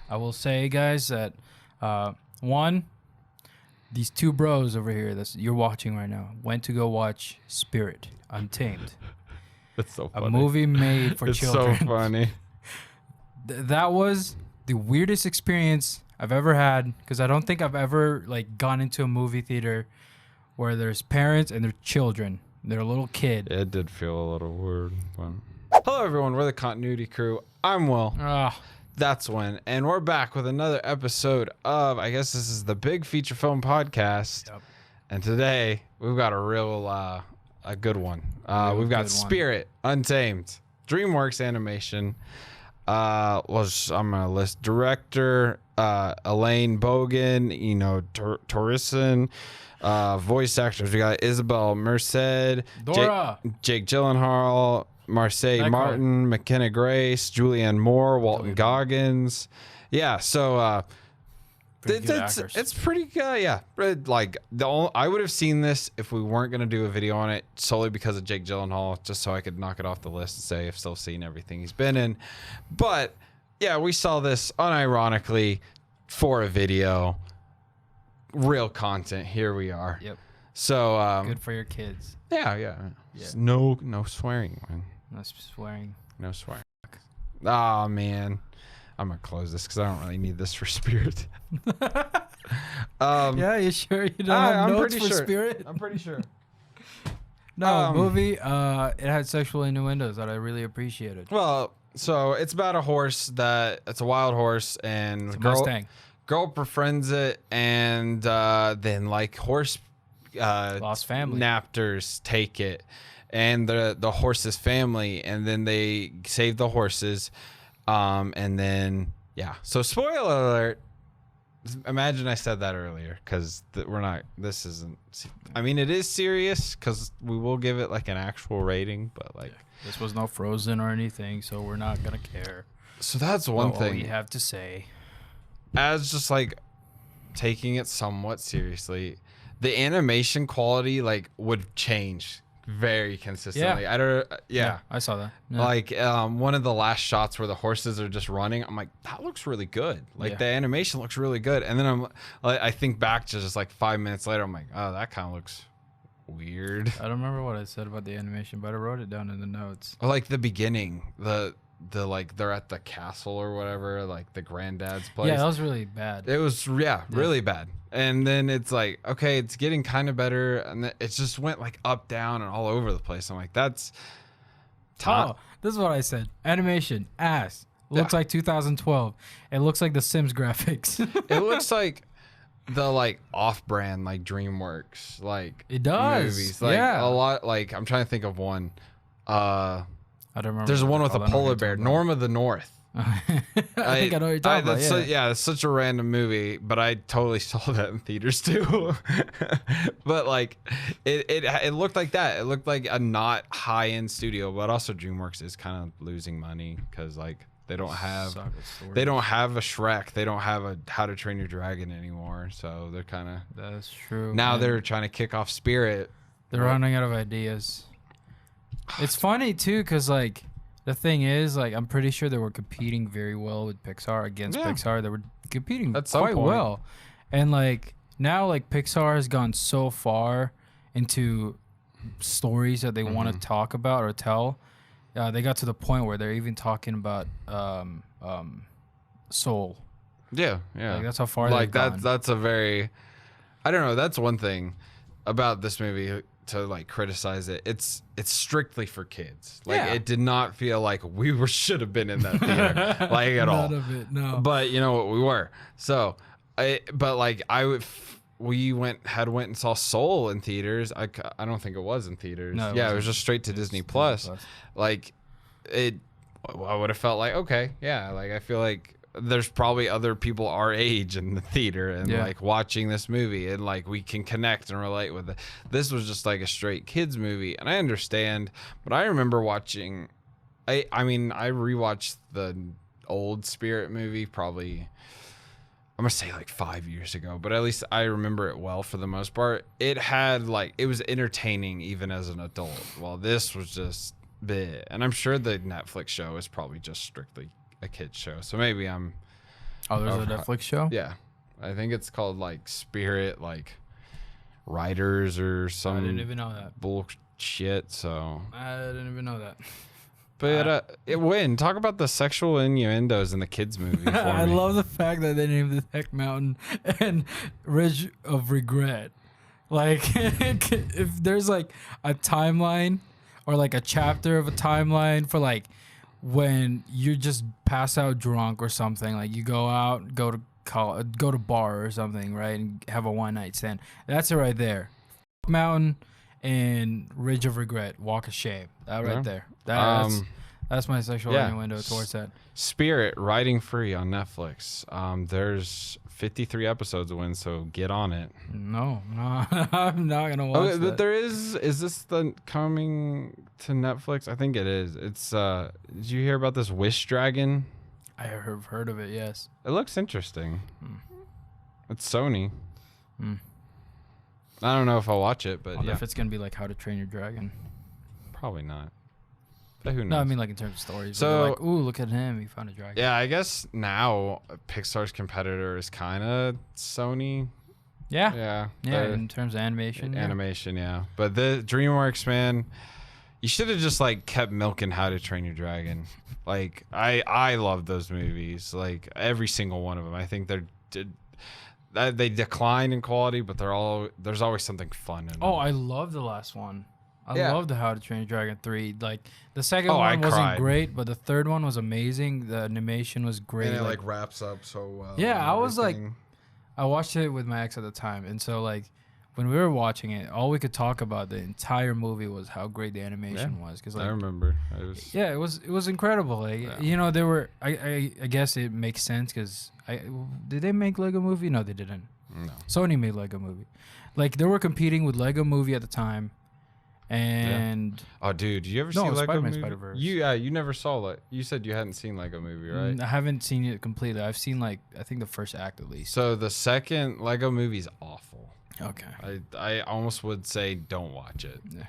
I will say, guys, that one, these two bros over here that you're watching right now went to go watch Spirit Untamed. That's so funny. A movie made for children. It's so funny. That was the weirdest experience I've ever had, because I don't think I've ever gone into a movie theater where there's parents and their children. They're a little kid. It did feel a little weird. But... Hello, everyone. We're the Continuity Crew. I'm Will. That's when. And we're back with another episode of, I guess this is the Big Feature Film Podcast. Yep. And today, we've got a real, a good one. We've got Spirit, Untamed, DreamWorks Animation. I'm going to list director, Elaine Bogan, Torrison. Voice actors, we got Isabel Merced, Jake Gyllenhaal, Marseille Martin, McKenna Grace, Julianne Moore, Walton Goggins. Yeah, so it's pretty good. Yeah, I would have seen this if we weren't gonna do a video on it solely because of Jake Gyllenhaal, just so I could knock it off the list and say I've still seen everything he's been in. But yeah, we saw this unironically for a video. Real content. Here we are. Yep. So good for your kids. Yeah. No swearing, man. No swearing. No swearing. Oh man, I'm gonna close this because I don't really need this for Spirit. Yeah, you sure you don't have notes for Spirit? I'm pretty sure. No, movie. It had sexual innuendos that I really appreciated. Well, so it's about a horse it's a wild horse, and it's a Mustang. Girl befriends it, and then horse lost family naptors take it, and the horse's family, and then they save the horses, and then so spoiler alert. Imagine I said that earlier, because we're not. This isn't. I mean, it is serious because we will give it an actual rating, but this was not Frozen or anything, so we're not gonna care. So that's one thing we have to say. As just taking it somewhat seriously, the animation quality would change very consistently. Yeah, I saw that. Yeah. One of the last shots where the horses are just running, I'm like, that looks really good. The animation looks really good. And then I think back to just 5 minutes later, I'm like, oh, that kind of looks weird. I don't remember what I said about the animation, but I wrote it down in the notes. Or the beginning, they're at the castle or whatever, the granddad's place. Yeah, that was really bad. It was really bad. And then it's okay, it's getting kind of better, and it just went up, down, and all over the place. I'm like, that's this is what I said. Animation ass. Looks like 2012. It looks like the Sims graphics. It looks like the off-brand DreamWorks it does movies. A lot. I'm trying to think of one. I don't remember. There's one with a polar bear, Norm of the North. I think I know what you're talking about. It's such a random movie, but I totally saw that in theaters too. But it looked like that. It looked like a not high-end studio, but also DreamWorks is kind of losing money because they don't have a Shrek, they don't have a How to Train Your Dragon anymore. So they're kind of that's true. Now they're trying to kick off Spirit. They're running out of ideas. It's funny too, because the thing is, I'm pretty sure they were competing very well with Pixar against Pixar. They were competing quite well, and now Pixar has gone so far into stories that they want to talk about or tell. They got to the point where they're even talking about Soul. Yeah. That's how far they've gone. That's a very, I don't know. That's one thing about this movie. To criticize it, it's strictly for kids. It did not feel like we should have been in that theater at all. None of it, no. But you know what, we were. So, we went and saw Soul in theaters. I don't think it was in theaters. No, it was just straight to Disney Plus. I would have felt okay, I feel like there's probably other people our age in the theater and watching this movie and we can connect and relate with it. This was just a straight kids movie, and I understand, but I remember watching I rewatched the old Spirit movie probably, I'm gonna say 5 years ago, but at least I remember it well for the most part. It had it was entertaining even as an adult, while this was just bleh. And I'm sure the Netflix show is probably just strictly a kid's show, so maybe I'm Oh, there's a Netflix show? Yeah. I think it's called like Spirit, like Riders or some. I didn't even know that. Bullshit. So I didn't even know that. But talk about the sexual innuendos in the kids movie. For I me. love the fact that they named the Tech Mountain and Ridge of Regret. Like, if there's like a timeline or like a chapter of a timeline for like when you just pass out drunk or something, like you go out, go to bar or something, right, and have a one night stand. That's it right there. Mountain and Ridge of Regret, Walk of Shame. That right there. That's my sexual innuendo towards that. Spirit, Riding Free on Netflix. There's 53 episodes of so get on it. No, I'm not gonna watch that. But there is this coming to Netflix? I think it is. It's did you hear about this Wish Dragon? I have heard of it, yes. It looks interesting. It's Sony. I don't know if I'll watch it, but if it's gonna be like How to Train Your Dragon. Probably not. But who knows? No, I mean like in terms of stories. So like, ooh, look at him, he found a dragon. Yeah, I guess now Pixar's competitor is kind of Sony. Yeah. In terms of animation. Yeah. But the DreamWorks, man, you should have just like kept milking How to Train Your Dragon. Like I love those movies, like every single one of them. I think they decline in quality, but there's always something fun in them. Oh, I love the last one. I love the How to Train Your Dragon 3. Like the second one wasn't great, but the third one was amazing. The animation was great. And it like wraps up so well. Yeah, I was like, I watched it with my ex at the time, and so like when we were watching it, all we could talk about the entire movie was how great the animation was. Cause like, I remember. It was incredible. Like you know, they were. I guess it makes sense because did they make Lego Movie? No, they didn't. No. Sony made Lego Movie. Like they were competing with Lego Movie at the time. And oh, dude, did you ever see Lego Spider-Man Movie? Spider-Verse. You never saw it. You said you hadn't seen Lego Movie, right? I haven't seen it completely. I've seen like I think the first act at least. So the second Lego Movie's awful. Okay. I almost would say don't watch it. Yeah.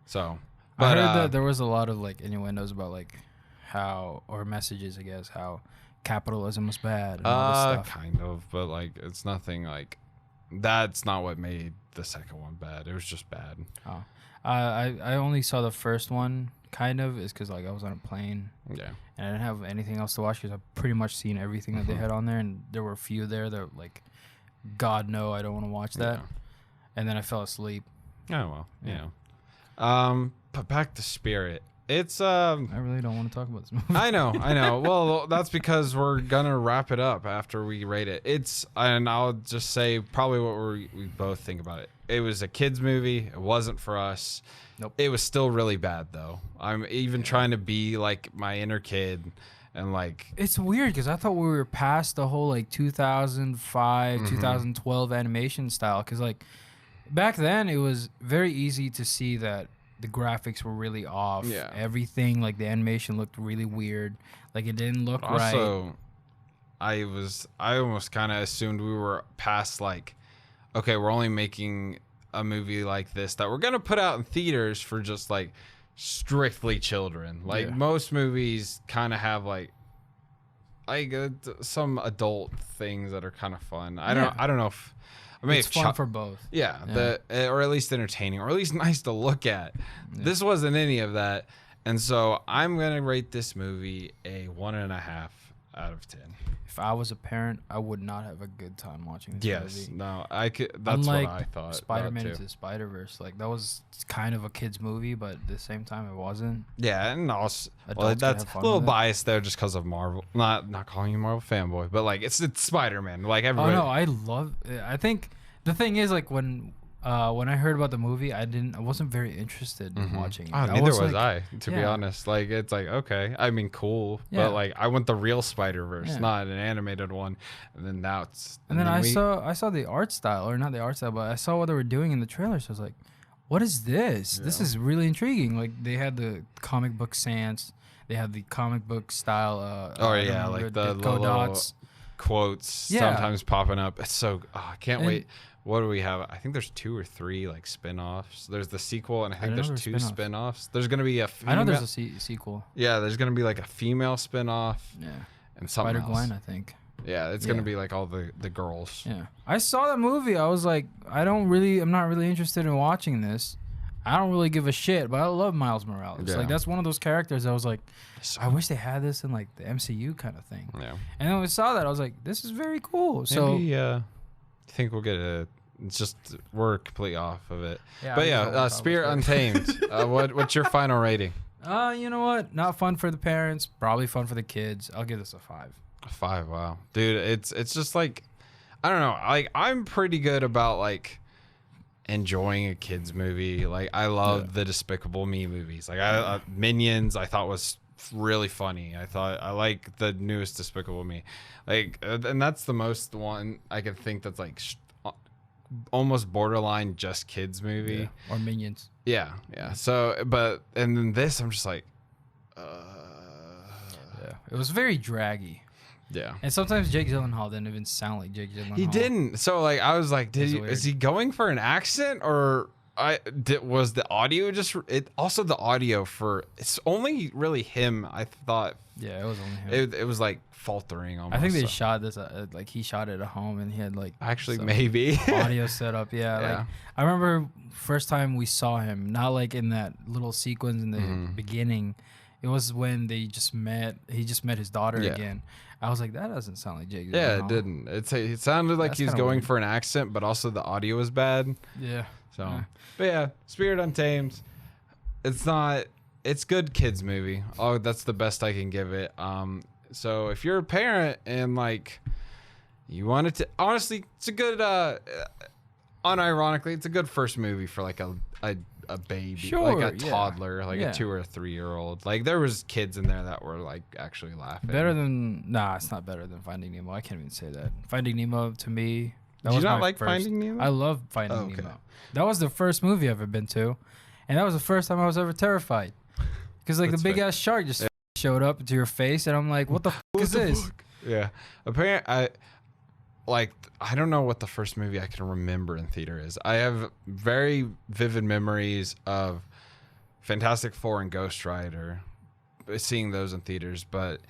So, but I heard that there was a lot of like innuendos about like how or messages, I guess, how capitalism was bad. And all this stuff. Kind of, but like it's nothing like that's not what made the second one bad. It was just bad. Oh. I only saw the first one, kind of, is because like I was on a plane. Yeah. And I didn't have anything else to watch because I've pretty much seen everything that they had on there, and there were a few there that like, God no, I don't want to watch that. Yeah. And then I fell asleep. Oh well, but back to Spirit. It's I really don't want to talk about this movie. I know. Well, that's because we're gonna wrap it up after we rate it. And I'll just say probably what we both think about it. It was a kids movie. It wasn't for us. Nope. It was still really bad though. I'm even trying to be like my inner kid, and like it's weird because I thought we were past the whole like 2005, 2012 animation style. Because like back then it was very easy to see that the graphics were really off. Yeah. Everything, like the animation looked really weird. Like it didn't look right. Also, I almost kind of assumed we were past like, okay, we're only making a movie like this that we're going to put out in theaters for just like strictly children. Like most movies kind of have like some adult things that are kind of fun. I don't know if it's fun for both. Yeah. Or at least entertaining, or at least nice to look at. Yeah. This wasn't any of that, and so I'm gonna rate this movie a 1.5 out of 10. If I was a parent, I would not have a good time watching this movie. Yes, no, I could. That's Unlike what I thought. Spider-Man Into the Spider-Verse, like that was kind of a kids movie, but at the same time, it wasn't. Yeah, and also that's a little biased there, just because of Marvel. Not calling you a Marvel fanboy, but like it's Spider-Man. Like everybody. Oh no, I love. I think the thing is like when I heard about the movie, I wasn't very interested in watching it. Oh, neither was I, to be honest. Like it's like okay, I mean cool, but like I want the real Spider-Verse, not an animated one. And then now it's. And then I saw the art style, or not the art style, but I saw what they were doing in the trailer. So I was like, what is this? Yeah. This is really intriguing. Like they had the comic book sans, they had the comic book style. Like the little dots, quotes sometimes popping up. It's so I can't wait. What do we have? I think there's 2 or 3 like spin-offs. There's the sequel, and I think there's 2 spin-offs. There's gonna be a female, I know there's a sequel. Yeah, there's gonna be like a female spin-off. Yeah. And something else. Spider-Gwen, I think. Yeah, it's gonna be like all the girls. Yeah, I saw that movie. I was like, I'm not really interested in watching this. I don't really give a shit, but I love Miles Morales. Yeah. Like that's one of those characters I was like, I wish they had this in like the MCU kind of thing. Yeah. And when I saw that, I was like, this is very cool. So maybe, I think we'll get a. It's just we're completely off of it. Yeah, but Spirit Untamed. What's your final rating? You know what? Not fun for the parents. Probably fun for the kids. I'll give this a 5. A 5. Wow, dude. It's just like, I don't know. Like I'm pretty good about like enjoying a kids movie. Like I love the Despicable Me movies. Like Minions, I thought was really funny. I like the newest Despicable Me. Like, and that's the most one I can think that's like almost borderline just kids movie or Minions. Yeah. So, and then this, I'm just like, it was very draggy. Yeah. And sometimes Jake Gyllenhaal didn't even sound like Jake Gyllenhaal. He didn't. So like I was like, is he going for an accent or was the audio just also the audio for it's only really him, I thought. Yeah, it was only him. It was like faltering almost. I think they shot this like he shot it at home and he had like maybe audio set up. Yeah. Like I remember first time we saw him, not like in that little sequence in the beginning. It was when he just met his daughter again. I was like, that doesn't sound like Jake. Yeah, it didn't. It sounded like he was going weird for an accent, but also the audio was bad. Yeah. So, but yeah, Spirit Untamed. It's good kids movie. Oh, that's the best I can give it. So if you're a parent and like you wanted to, honestly, it's a good. Unironically, it's a good first movie for like a baby, like a toddler, like a 2 or 3 year old. Like there was kids in there that were like actually laughing. It's not better than Finding Nemo. I can't even say that. Finding Nemo to me. Did you not like Finding Nemo? I love Finding Nemo. That was the first movie I've ever been to, and that was the first time I was ever terrified. Because like the big ass shark just showed up into your face, and I'm like, what the fuck is this? Yeah, apparently I don't know what the first movie I can remember in theater is. I have very vivid memories of Fantastic Four and Ghost Rider, seeing those in theaters. But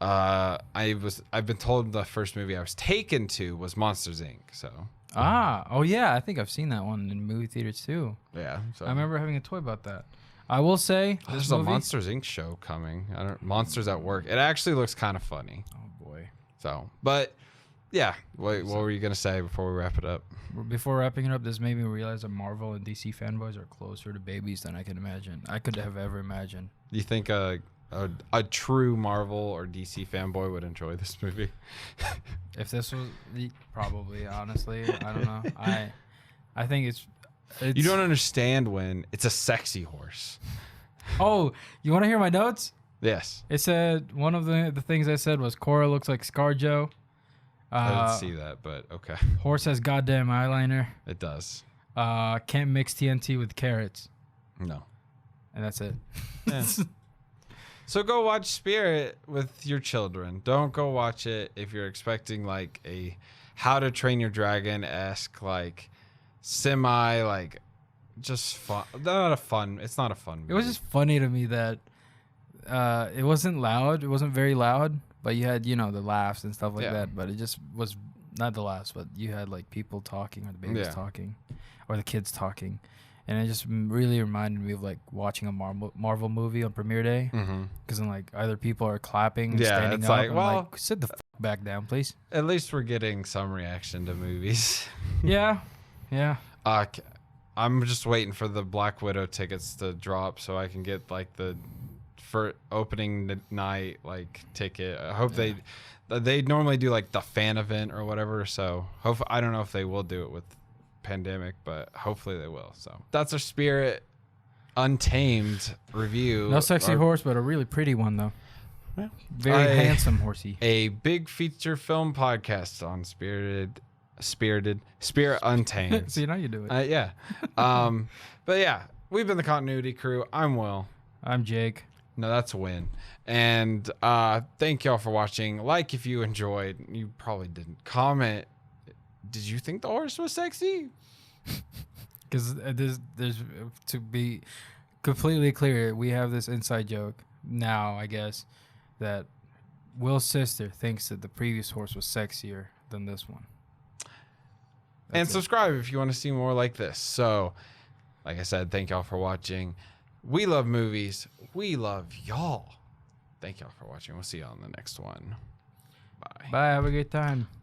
I've been told the first movie I was taken to was Monsters Inc. So I think I've seen that one in movie theaters too. Yeah, so I remember having a toy about that. I will say there's a Monsters Inc. show coming. Monsters at Work. It actually looks kind of funny. Oh boy. So, but. Yeah. What were you going to say before we wrap it up? Before wrapping it up, this made me realize that Marvel and DC fanboys are closer to babies than I can imagine. I could have ever imagined. Do you think a true Marvel or DC fanboy would enjoy this movie? If this was... Probably, honestly. I don't know. I think it's... You don't understand when it's a sexy horse. Oh, you want to hear my notes? Yes. It said... One of the things I said was Cora looks like ScarJo. I didn't see that, but okay. Horse has goddamn eyeliner. It does. Can't mix TNT with carrots. No. And that's it. Yeah. So go watch Spirit with your children. Don't go watch it if you're expecting like a How to Train Your Dragon-esque, like semi, like just fun. It's not a fun movie. It was just funny to me that it wasn't loud. It wasn't very loud. But you had, the laughs and stuff like that. But it just was not the laughs, but you had like people talking or the babies talking or the kids talking. And it just really reminded me of like watching a Marvel movie on premiere day. Because then like either people are clapping and standing up. Like, well, sit the f back down, please. At least we're getting some reaction to movies. Yeah. I'm just waiting for the Black Widow tickets to drop so I can get like the... for opening night like ticket. I hope they normally do like the fan event or whatever, so I don't know if they will do it with pandemic, but hopefully they will. So that's our Spirit Untamed review. No sexy horse, but a really pretty one though. Very handsome horsey. A big feature film podcast on Spirit Untamed. See, now you do it. Yeah. But yeah, we've been the Continuity Crew. I'm Will. I'm Jake. No, that's a win. And thank y'all for watching. Like if you enjoyed. You probably didn't. Comment. Did you think the horse was sexy? Because there's to be completely clear, we have this inside joke now, I guess, that Will's sister thinks that the previous horse was sexier than this one. And subscribe if you want to see more like this. So, like I said, thank y'all for watching. We love movies. We love y'all. Thank y'all for watching. We'll see y'all in the next one. Bye. Bye. Have a good time.